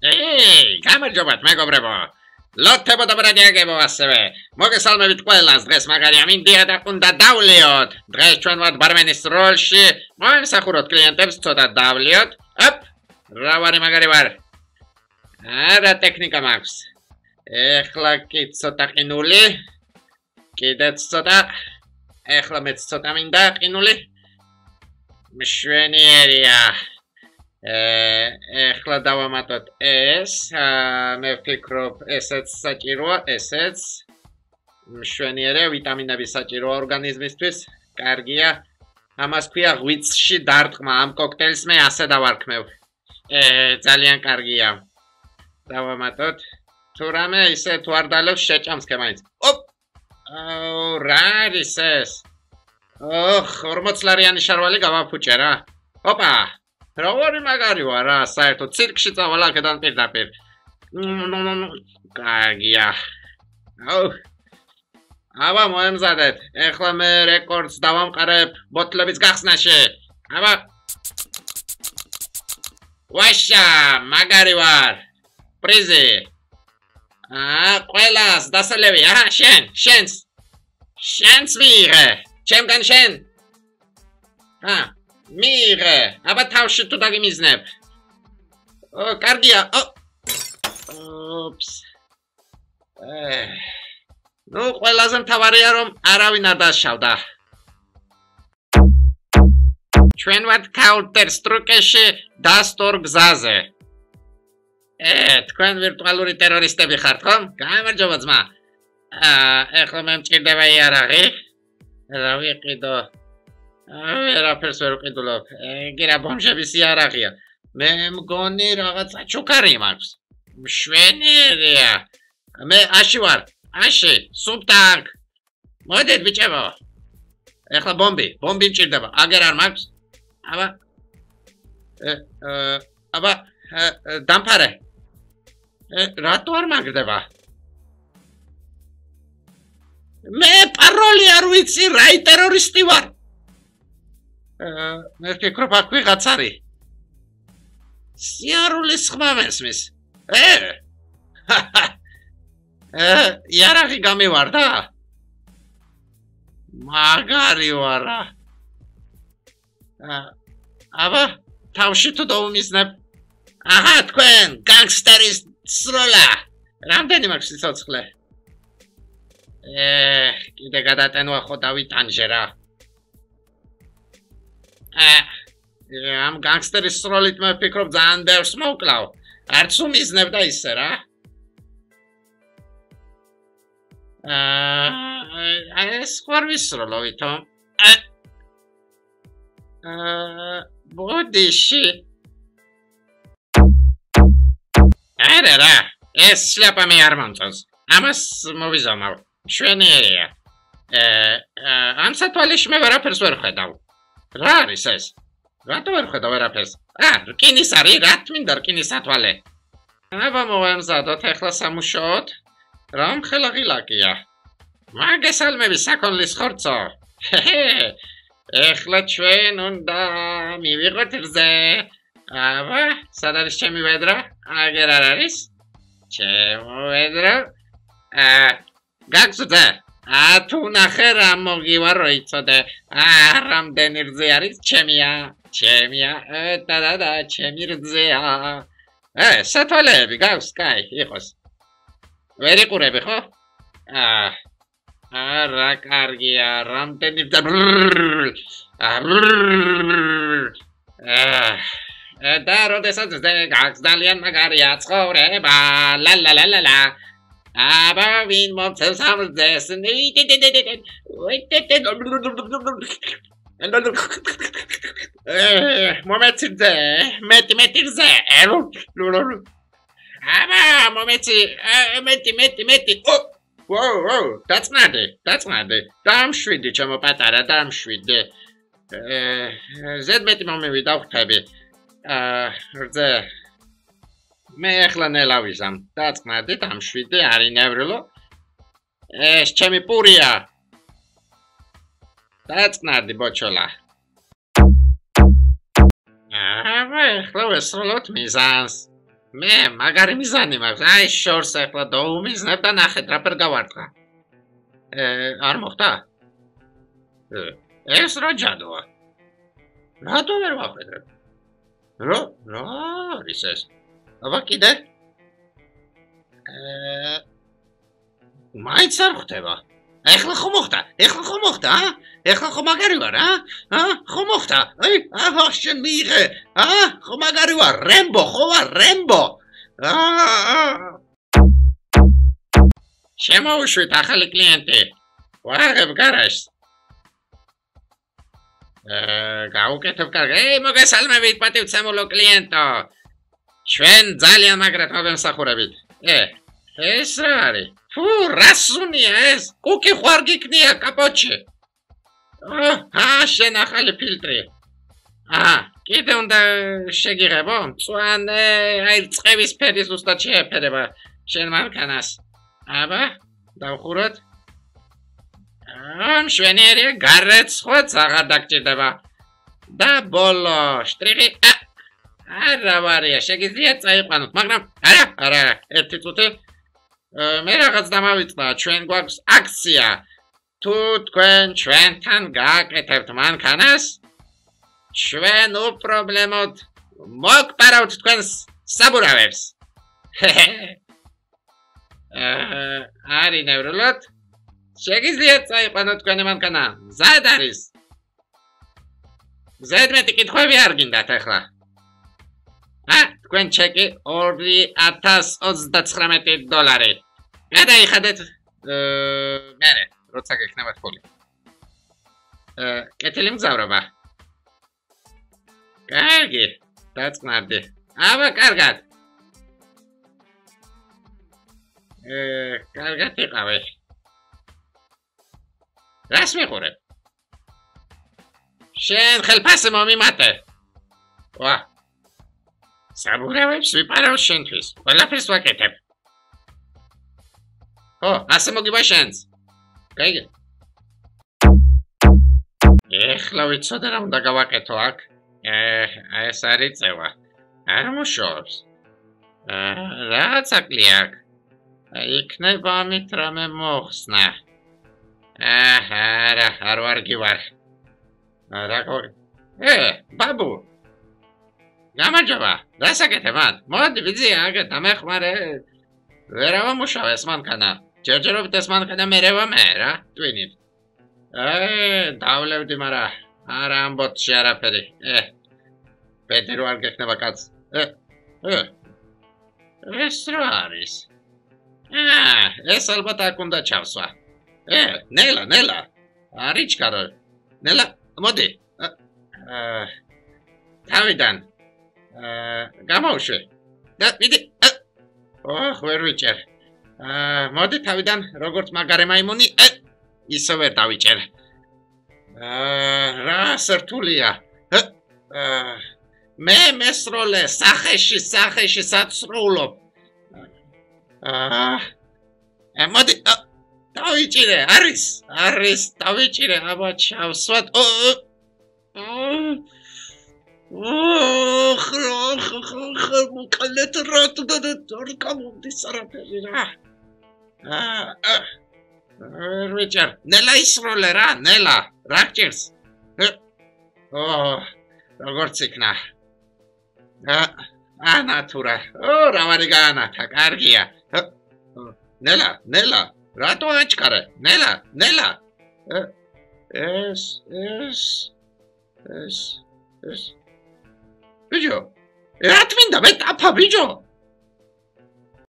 გამარჯობათ მეგობრებო. ლოთებო და ბრადიაგებო ასევე. მოგესალმებით ყველას დღეს მაგარია მინდია და უნდა დავლიოთ. დღეს ჩვენ ვართ ბარმენის როლში. მოიმსახუროთ კლიენტებს ცოტა დავლიოთ. ოპ! რა ვარი მაგარი ვარ. არა ტექნიკა მაქვს. ეხლა კი ცოტა ყინული. კიდეც ცოტა. ეხლა მეც ცოტა მინდა ყინული. მშვენიერია. ეხლა დავამატოთ ეს, მე ვფიქრობ ესეც საჭიროა, ესეც მშვენიერია, ვიტამინები საჭიროა ორგანიზმისთვის, კარგია. ამას ქვია ღვიძლში დარტყმა, ამ კოქტეილს მე ასე დავარქმევ. ძალიან კარგია. დავამატოთ. თუ რამე ისე თუ არ დალევს შეჭამს კემაინც. ოპ! რა არის ეს? 40 ლარიანი შარვალი გავაფუჭე რა. ოპა! Რავარი მაგარი ვარ რა, საერთოდ ცირკში წავალ აქედან პირდაპირ. კარგია. აბა მოემზადეთ. ეხლა მე რეკორდს დავამყარებ ბოთლების გახსნაში. აბა. ვაშა, მაგარი ვარ. პრიზი. ყველას დასალევი, შენს მიიღე. ჩემგან შენ. მიიღე, აბა თავში თუ დაგიმიზნებ. კარგია. ოპს. ნუ ყველაზე მთავარია რომ არავინ არ დასშავდა. ჩვენ ვართ Counter-Strike-ში დასტურ გზაზე. თქვენ ვირტუალური ტერორისტები ხართ ხომ? გამარჯობა ძმა. ეხლა მე მჭირდება იარაღი. რა ვიყიდო? ვერაფერს ვერ ვყიდულობ. გირა ბომჟების იარაღია. მე მგონი რაღაცა ჩუქარი მაქვს. მშვენიერია. მე აში ვარ. აში, სუბტანკ. მოდით ბიჭებო. ეხლა ბომბი მჭირდება. აგერ არ მაქვს. აბა დამფარე. რატო არ მაგდება? მე პაროლი არ ვიცი, რა ტერორისტი ვარ. მე ვფიქრობ აქ ვიღაც არის. სიარულის ხმა მესმის. იარაღი გამივარდა? მაგარი ვარა. აბა, თავში თუ დავუმიზნებ. აჰა, თქვენ, განგსტერის სროლა. რამდენი მაქვს სიცოცხლე? კიდე გადატენვა ხო დავიტანჟე რა. ამ განგსტერის სროლით მე ვფიქრობ ძალიან ბევრს მოვკლავ. არც უმიზნებ და ისე რა. ეს ხარ ვისროლო ვითომ. ბოდიში. არა, ეს შლაპა მე არ მომწონს. ამას მოვიზამავ. მშვენიერია. ამ სათვალეში მე ვერაფერს ვერ ხედავ. რა არის ეს? რატო ვერ ხედავ ვერაფერს? რკინის არის, რა თმინდა რკინის სათვალე? აბა მოვემზადოთ ეხლა სამუშაოდ. რამ ხელაღილაკია. მაგესალმები საქონლის ხორცო. ეხლა ჩვენ უნდა მივიღოთ რძე. აბა, სად არის ჩემი ვედრა? აგერ არ არის? ჩემო ვედრა. გაგზუდე. თუ ნახე რა მოგივარ რო იცოდე. რამდენი რძე არის? ჩემია. და ჩემი რძეა. სათვალეები გავს, კაი, იყოს. ვერ იყურები ხო? რა კარგია, რამდენი და როდესაც გავს ძალიან მაგარია ცხოვრება. ლა. აბა ვინ მომწევს ამ რძეს? მომეცი რძე, მეტი რძე. აბა მომეცი, მეტი. დაწნადი. დამშვიდი ჩემო პატარა, დამშვიდი. ზედმეტი მომივიდა ხვდები. რძე. მე ეხლა ნელა ვიზამ. დაწნადი, დამშვიდი, არინევრილო. ეს ჩემი პურია. დაწნადი ბოჩოლა. აბა ეხლა ვესროლოთ მიზანს. მე მაგარი მიზანი მაქვს. აი შორს ახლა დაუმიზნებ და ნახეთ რა ფერ გავარტყა. არ მოხდა? ეს რა ჯადოა? რატო ვერ ვახედებ? რა არის ეს? აბა კიდე? მაინც არ ხდება. ეხლა ხო მოხდა? ეხლა ხო მაგარი ვარ, ხო მოხდა? აი, აბა შენ მიიღე. ხო მაგარი ვარ, რემბო, ხო ვარ, რემბო. შემოუშვით ახალი კლიენტი. ვაღებ გარაჟს. გაუკეთებ კარგი. მოგესალმებით პატივცემულო კლიენტო. ჩვენ ძალიან მაგრად მოგემსახურებით. ეს რა არის? ფუ, რა სუნია ეს? კუკი ხوار გიქნია კაპოჩი. შენ ახალი ფილტრი. კიდე უნდა შეგიღებო? მწვანე, აი წყების ფერი ზუსტად შეეფერება შენ მანქანას. აბა, დავხუროთ. მშვენიერია, გარეცხვაც აღარ დაგჭირდება. და ბოლო შტრიხი. არა ვარია, შეგიძლია წაიყვანოთ, მაგრამ არა, ერთი წუთი. მე რაღაც დამავიწყდა, ჩვენ გვაქვს აქცია. თუ თქვენ ჩვენთან გააკეთებთ მანქანას, ჩვენ უპრობლემოდ მოგპარავთ თქვენს საბურავებს. არის ნევროლოდ? შეგიძლიათ წაიყვანოთ თქვენი მანქანა. მზად არის. ზედმეტი კითხვები არ გინდათ ახლა. თქვენ ჩეკი $2029. გადაიხადეთ მერე, როცა გექნებათ ფული. კეთილი მგზავრობა. კარგი, დაწყნარდი. აბა, კარგად. კარგად იყავი. რას მიყურებ? შენ ხელფასი მომიმატე. საბურავებს ვიპარავ შენთვის. ყველაფერს ვაკეთებ. ასე მოგივა შენს. გაიგე? ეხლა ვიცოდე რა უნდა გავაკეთო აქ. ეს არის წევა. არ მუშაობს. რაც აკლია აქ. იქნება ამით რამე მოხსნა. არა, არ ვარგი ვარ. რა გორი? ბაბუ. გამარჯობა. რასაკეთებ მან? მოდი ვიძი აგეთ ამეხმარე. ვერ ავამუშავე ეს მანქანა. ჯერჯერობით ეს მანქანა მერევა მე რა, ტვინით. დავლევდი, მაგრამ არ ამბოთში არაფერი. პეტერ არ გექნება კაც. ეს რა არის? ეს ალბათ აქ უნდა ჩავსვა. ნელა. არიჩკარო. ნელა, მოდი. თავიდან. გამოვშვი. და მიდი. ვერ ვიჭერ. მოდი თავიდან, როგორც მაგარი მაიმუნი, ისე ვერ დავიჭერ. რა სრთულია. მე მესროლე სახეში საცრულობ. მოდი, დავიჭირე, არის, დავიჭირე, აბა ჩავსვათ. მოკალეთ რატო არ გამომდის არაფერი რა. ვიჭერ, ნელა ისროლე რა, ნელა, რა გჭირს? როგორც იქნა. ანათურა, რა ვარი გაანათა, კარგია. ნელა, რატო აჩქარე? ნელა. ეს. ბიჭო, რა თმინდა მე ტაფა ბიჭო?